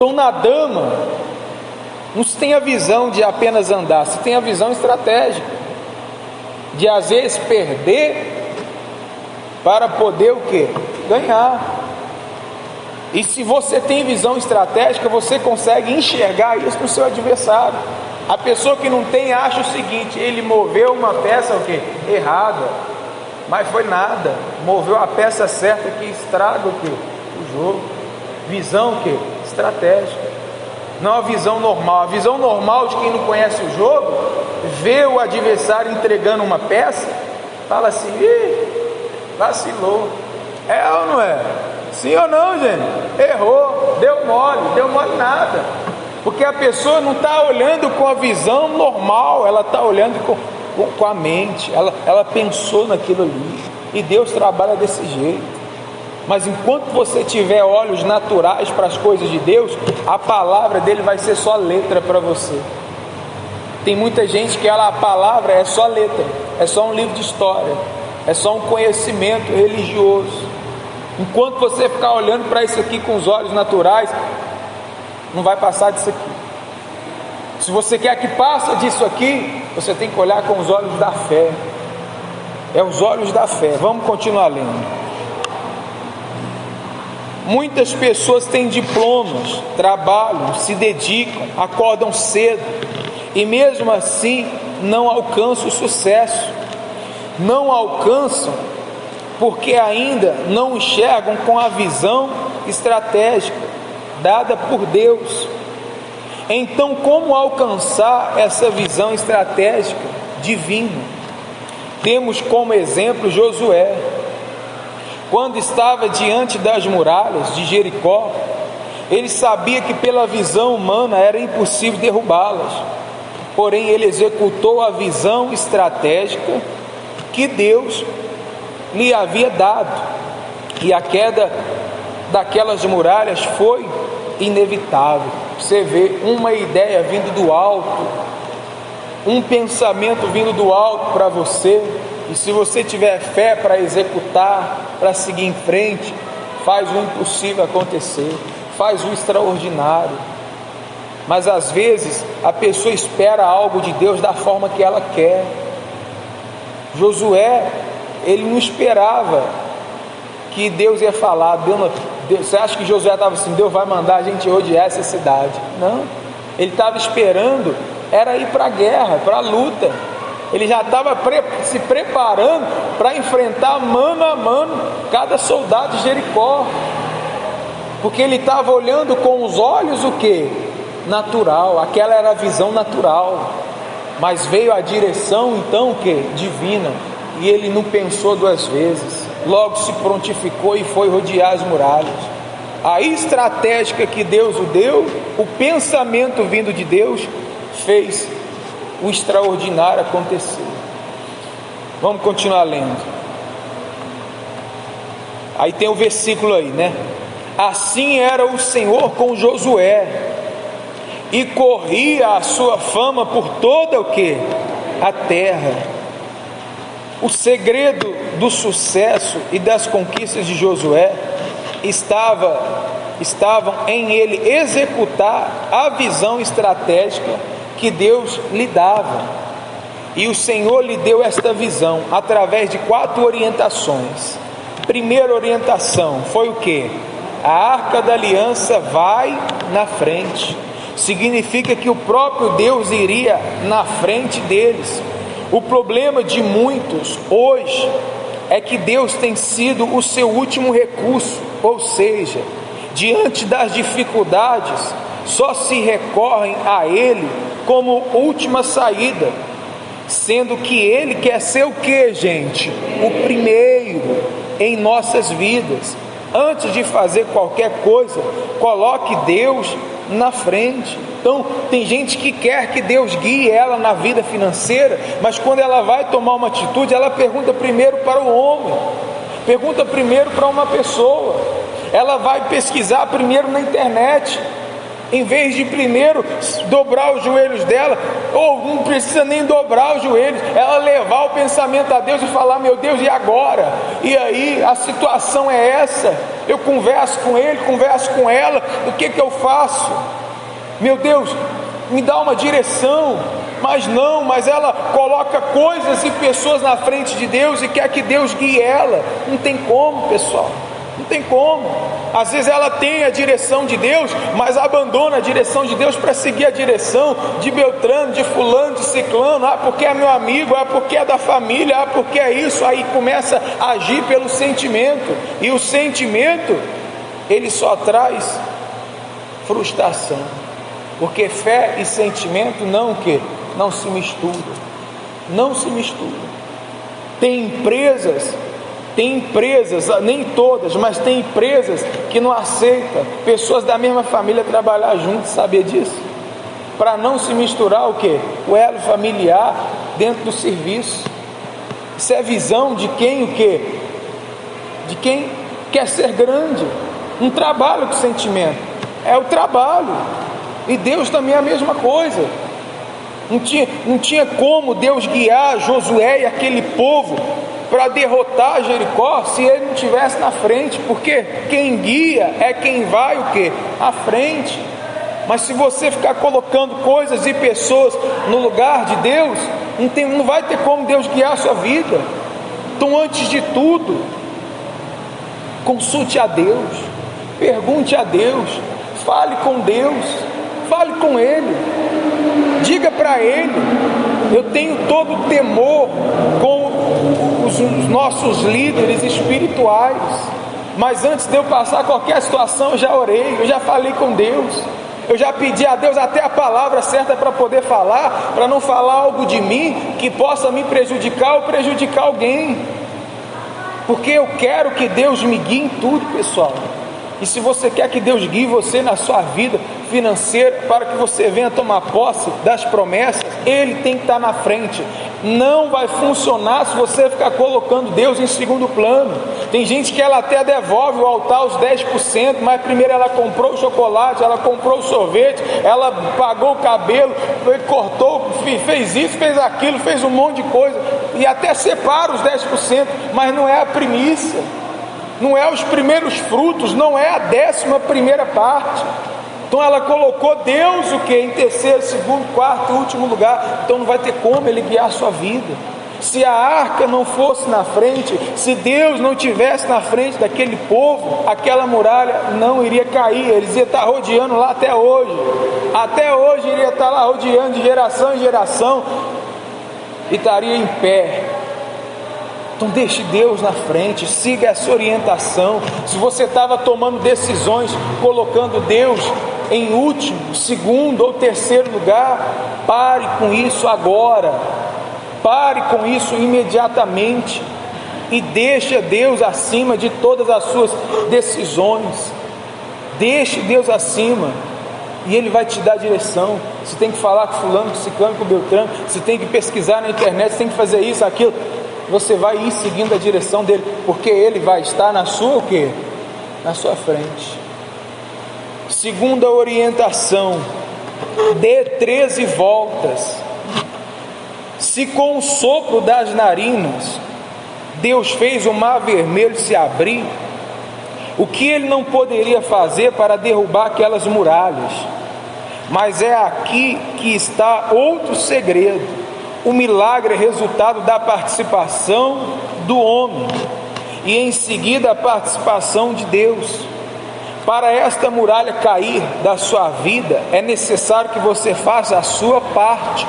Então, na dama, não se tem a visão de apenas andar, se tem a visão estratégica, de às vezes perder para poder o quê? Ganhar. E se você tem visão estratégica, você consegue enxergar isso no seu adversário. A pessoa que não tem acha o seguinte: ele moveu uma peça o quê? Errada, mas foi nada, moveu a peça certa que estraga o quê? O jogo. Visão o quê? Estratégica. Não a visão normal. A visão normal de quem não conhece o jogo, vê o adversário entregando uma peça, fala assim: ih, vacilou. É ou não é? Sim ou não, gente? Errou, deu mole nada. Porque a pessoa não está olhando com a visão normal, ela está olhando com a mente, ela pensou naquilo ali. E Deus trabalha desse jeito. Mas enquanto você tiver olhos naturais para as coisas de Deus, a palavra dele vai ser só letra para você. Tem muita gente que a palavra é só letra, é só um livro de história, é só um conhecimento religioso. Enquanto você ficar olhando para isso aqui com os olhos naturais, não vai passar disso aqui. Se você quer que passe disso aqui, você tem que olhar com os olhos da fé. É os olhos da fé. Vamos continuar lendo. Muitas pessoas têm diplomas, trabalham, se dedicam, acordam cedo e mesmo assim não alcançam o sucesso. Não alcançam porque ainda não enxergam com a visão estratégica dada por Deus. Então, como alcançar essa visão estratégica divina? Temos como exemplo Josué. Quando estava diante das muralhas de Jericó, ele sabia que pela visão humana era impossível derrubá-las. Porém, ele executou a visão estratégica que Deus lhe havia dado. E a queda daquelas muralhas foi inevitável. Você vê uma ideia vindo do alto, um pensamento vindo do alto para você. E se você tiver fé para executar, para seguir em frente, faz o impossível acontecer, faz o extraordinário. Mas às vezes a pessoa espera algo de Deus da forma que ela quer. Josué, ele não esperava que Deus ia falar. Você acha que Josué estava assim: Deus vai mandar a gente odiar essa cidade? Não, ele estava esperando, era ir para a guerra, para a luta. Ele já estava se preparando para enfrentar mano a mano cada soldado de Jericó, porque ele estava olhando com os olhos o que? Natural. Aquela era a visão natural, mas veio a direção então o que? Divina, e ele não pensou duas vezes, logo se prontificou e foi rodear as muralhas. A estratégia que Deus o deu, o pensamento vindo de Deus, fez o extraordinário acontecer. Vamos continuar lendo. Aí tem o versículo aí, né? Assim era o Senhor com Josué, e corria a sua fama por toda o que? A terra. O segredo do sucesso e das conquistas de Josué estavam em ele executar a visão estratégica que Deus lhe dava. E o Senhor lhe deu esta visão através de 4 orientações. Primeira orientação foi o que? A arca da aliança vai na frente. Significa que o próprio Deus iria na frente deles. O problema de muitos hoje é que Deus tem sido o seu último recurso, ou seja, diante das dificuldades, só se recorrem a Ele como última saída, sendo que Ele quer ser o que, gente? O primeiro em nossas vidas. Antes de fazer qualquer coisa, coloque Deus na frente. Então, tem gente que quer que Deus guie ela na vida financeira, mas quando ela vai tomar uma atitude, ela pergunta primeiro para o homem, pergunta primeiro para uma pessoa, ela vai pesquisar primeiro na internet, em vez de primeiro dobrar os joelhos dela, ou não precisa nem dobrar os joelhos, ela levar o pensamento a Deus e falar: meu Deus, e agora? E aí a situação é essa, eu converso com ele, converso com ela, o que eu faço? Meu Deus, me dá uma direção. Mas ela coloca coisas e pessoas na frente de Deus e quer que Deus guie ela. Não tem como, pessoal, não tem como. Às vezes ela tem a direção de Deus, mas abandona a direção de Deus para seguir a direção de Beltrano, de fulano, de ciclano. Porque é meu amigo, porque é da família, porque é isso. Aí começa a agir pelo sentimento, e o sentimento, ele só traz frustração, porque fé e sentimento não se misturam, não se misturam. Tem empresas, nem todas, mas tem empresas que não aceitam pessoas da mesma família trabalhar juntos, sabia disso? Para não se misturar o elo familiar dentro do serviço. Isso é visão de quem de quem quer ser grande. Não trabalha com sentimento, é o trabalho. E Deus também é a mesma coisa. Não tinha como Deus guiar Josué e aquele povo para derrotar Jericó se ele não estivesse na frente, porque quem guia é quem vai à frente. Mas se você ficar colocando coisas e pessoas no lugar de Deus, não vai ter como Deus guiar a sua vida. Então, antes de tudo, consulte a Deus, pergunte a Deus, fale com Deus, fale com Ele, diga para Ele. Eu tenho todo o temor com os nossos líderes espirituais, mas antes de eu passar qualquer situação, eu já orei, eu já falei com Deus, eu já pedi a Deus até a palavra certa para poder falar, para não falar algo de mim que possa me prejudicar ou prejudicar alguém, porque eu quero que Deus me guie em tudo, pessoal. E se você quer que Deus guie você na sua vida financeira, para que você venha tomar posse das promessas, Ele tem que estar na frente. Não vai funcionar se você ficar colocando Deus em segundo plano. Tem gente que ela até devolve o altar os 10%, mas primeiro ela comprou o chocolate, ela comprou o sorvete, ela pagou o cabelo, cortou, fez isso, fez aquilo, fez um monte de coisa, e até separa os 10%, mas não é a primícia, não é os primeiros frutos, não é a 11ª parte. Então ela colocou Deus em terceiro, segundo, quarto e último lugar. Então não vai ter como Ele guiar a sua vida. Se a arca não fosse na frente, se Deus não tivesse na frente daquele povo, aquela muralha não iria cair. Eles iam estar rodeando lá até hoje. Até hoje iria estar lá rodeando de geração em geração e estaria em pé. Então deixe Deus na frente, siga essa orientação. Se você estava tomando decisões, colocando Deus em último, segundo ou terceiro lugar, pare com isso agora, pare com isso imediatamente, e deixe Deus acima de todas as suas decisões. Deixe Deus acima, e Ele vai te dar direção. Você tem que falar com fulano, com ciclano, com beltrano, você tem que pesquisar na internet, você tem que fazer isso, aquilo. Você vai ir seguindo a direção dele, porque Ele vai estar na sua na sua frente. Segunda orientação: dê 13 voltas. Se com o sopro das narinas Deus fez o mar vermelho se abrir, o que Ele não poderia fazer para derrubar aquelas muralhas? Mas é aqui que está outro segredo. O milagre é resultado da participação do homem e em seguida a participação de Deus. Para esta muralha cair da sua vida, é necessário que você faça a sua parte.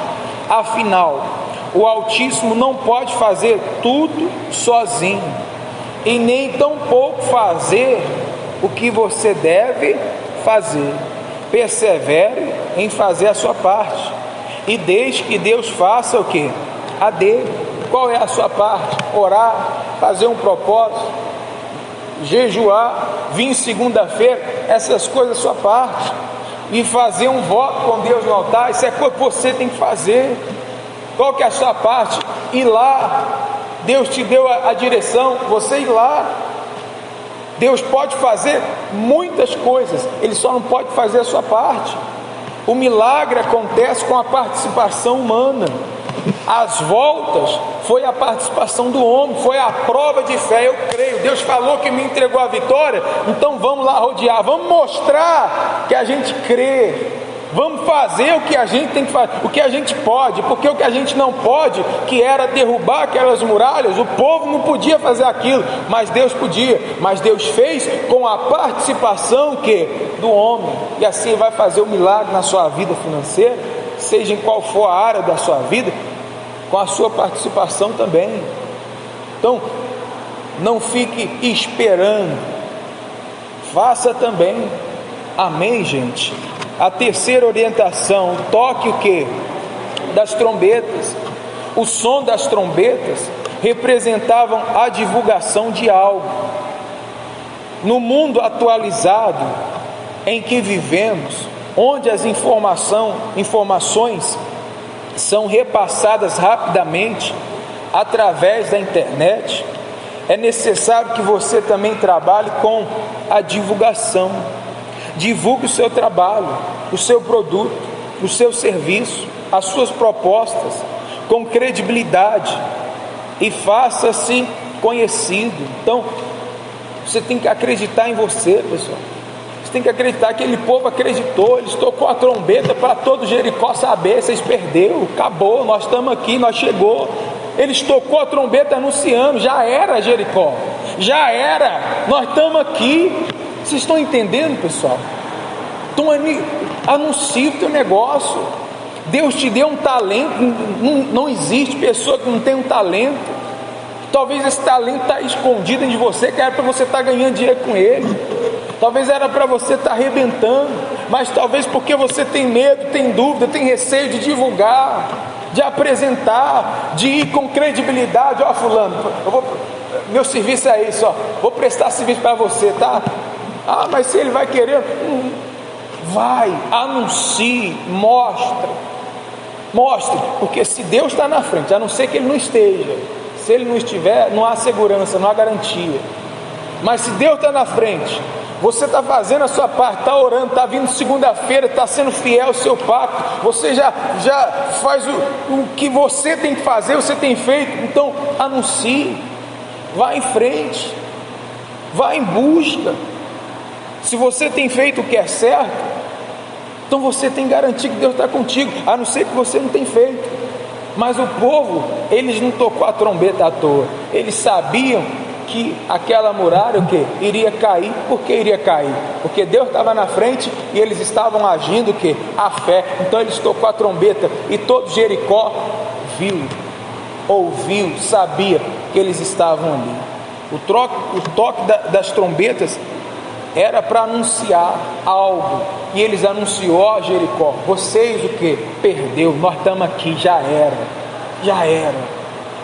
Afinal, o Altíssimo não pode fazer tudo sozinho, e nem tampouco fazer o que você deve fazer. Persevere em fazer a sua parte, e deixe que Deus faça a dele. Qual é a sua parte? Orar, fazer um propósito, jejuar, vir segunda-feira, essas coisas a sua parte, e fazer um voto com Deus no altar, isso é coisa que você tem que fazer. Qual que é a sua parte? Ir lá. Deus te deu a direção, você ir lá. Deus pode fazer muitas coisas, Ele só não pode fazer a sua parte. O milagre acontece com a participação humana, as voltas foi a participação do homem, foi a prova de fé. Eu creio, Deus falou que me entregou a vitória, então vamos lá rodear, vamos mostrar que a gente crê, vamos fazer o que a gente tem que fazer, o que a gente pode, porque o que a gente não pode, que era derrubar aquelas muralhas, o povo não podia fazer aquilo, mas Deus podia, mas Deus fez com a participação do homem, e assim vai fazer o milagre na sua vida financeira, seja em qual for a área da sua vida, com a sua participação também. Então, não fique esperando, faça também. Amém, gente? A terceira orientação, toque o que? Das trombetas. O som das trombetas representavam a divulgação de algo. No mundo atualizado em que vivemos, onde as informações são repassadas rapidamente através da internet, é necessário que você também trabalhe com a divulgação. Divulgue o seu trabalho, o seu produto, o seu serviço, as suas propostas com credibilidade e faça-se conhecido. Então, você tem que acreditar em você, pessoal. Você tem que acreditar. Aquele povo acreditou, eles tocou a trombeta para todo Jericó saber. Vocês perderam, acabou, nós estamos aqui, nós chegou. Eles tocou a trombeta anunciando, já era Jericó, já era, nós estamos aqui. Vocês estão entendendo, pessoal? Então anuncie o teu negócio. Deus te deu um talento. Não existe pessoa que não tem um talento. Talvez esse talento está escondido em você, que era para você estar ganhando dinheiro com ele, talvez era para você estar arrebentando, mas talvez porque você tem medo, tem dúvida, tem receio de divulgar, de apresentar, de ir com credibilidade. Ó, fulano, meu serviço é isso, ó, vou prestar serviço para você, tá? Ah, mas se ele vai querer, vai, anuncie, mostre, porque se Deus está na frente, a não ser que ele não esteja, se ele não estiver, não há segurança, não há garantia. Mas se Deus está na frente, você está fazendo a sua parte, está orando, está vindo segunda-feira, está sendo fiel ao seu pacto, você já faz o que você tem que fazer, você tem feito. Então anuncie, vá em frente, vá em busca. Se você tem feito o que é certo, então você tem garantido que Deus está contigo, a não ser que você não tenha feito. Mas o povo, eles não tocou a trombeta à toa, eles sabiam que aquela muralha iria cair. Por que iria cair? Porque Deus estava na frente e eles estavam agindo a fé. Então eles tocou a trombeta e todo Jericó ouviu, sabia que eles estavam ali. O toque das trombetas era para anunciar algo, e eles anunciou a Jericó: vocês perdeu, nós estamos aqui, já era.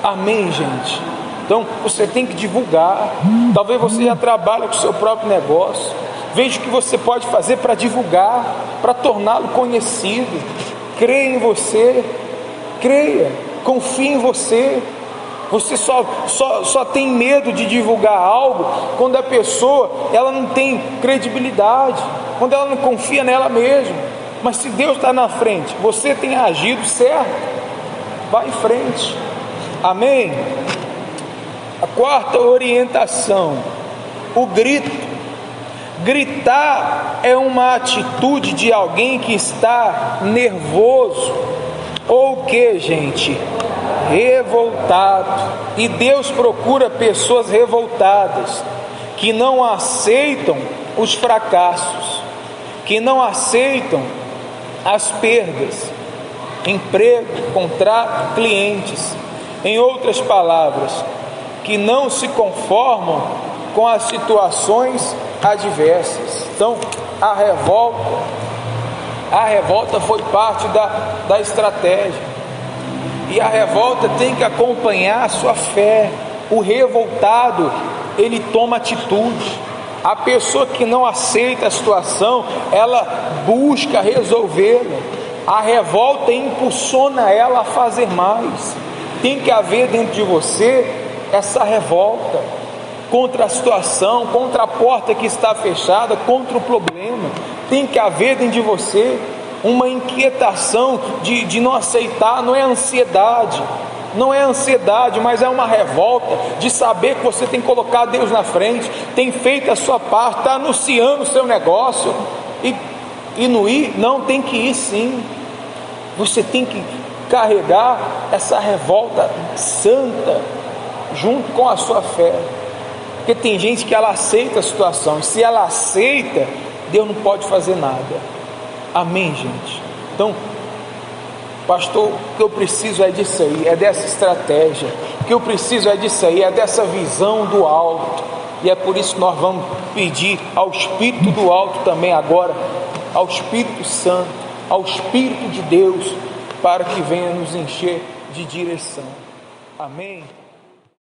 Amém, gente? Então você tem que divulgar. Talvez você já trabalhe com o seu próprio negócio, veja o que você pode fazer para divulgar, para torná-lo conhecido. Creia em você, confie em você. Você só tem medo de divulgar algo quando a pessoa ela não tem credibilidade, quando ela não confia nela mesma. Mas se Deus está na frente, você tem agido certo, vá em frente. Amém? A quarta orientação, o grito. Gritar é uma atitude de alguém que está nervoso ou gente? Revoltado. E Deus procura pessoas revoltadas, que não aceitam os fracassos, que não aceitam as perdas, emprego, contrato, clientes. Em outras palavras, que não se conformam com as situações adversas. Então, a revolta foi parte da estratégia. E a revolta tem que acompanhar a sua fé. O revoltado, ele toma atitude. A pessoa que não aceita a situação, ela busca resolvê-la. A revolta impulsiona ela a fazer mais. Tem que haver dentro de você essa revolta contra a situação, contra a porta que está fechada, contra o problema. Tem que haver dentro de você uma inquietação de não aceitar. Não é ansiedade, mas é uma revolta de saber que você tem colocado Deus na frente, tem feito a sua parte, está anunciando o seu negócio, e não ir, não, tem que ir sim. Você tem que carregar essa revolta santa junto com a sua fé, porque tem gente que ela aceita a situação, e se ela aceita, Deus não pode fazer nada. Amém, gente? Então, pastor, o que eu preciso é disso aí, é dessa estratégia. O que eu preciso é disso aí, é dessa visão do alto. E é por isso que nós vamos pedir ao Espírito do alto também agora, ao Espírito Santo, ao Espírito de Deus, para que venha nos encher de direção. Amém?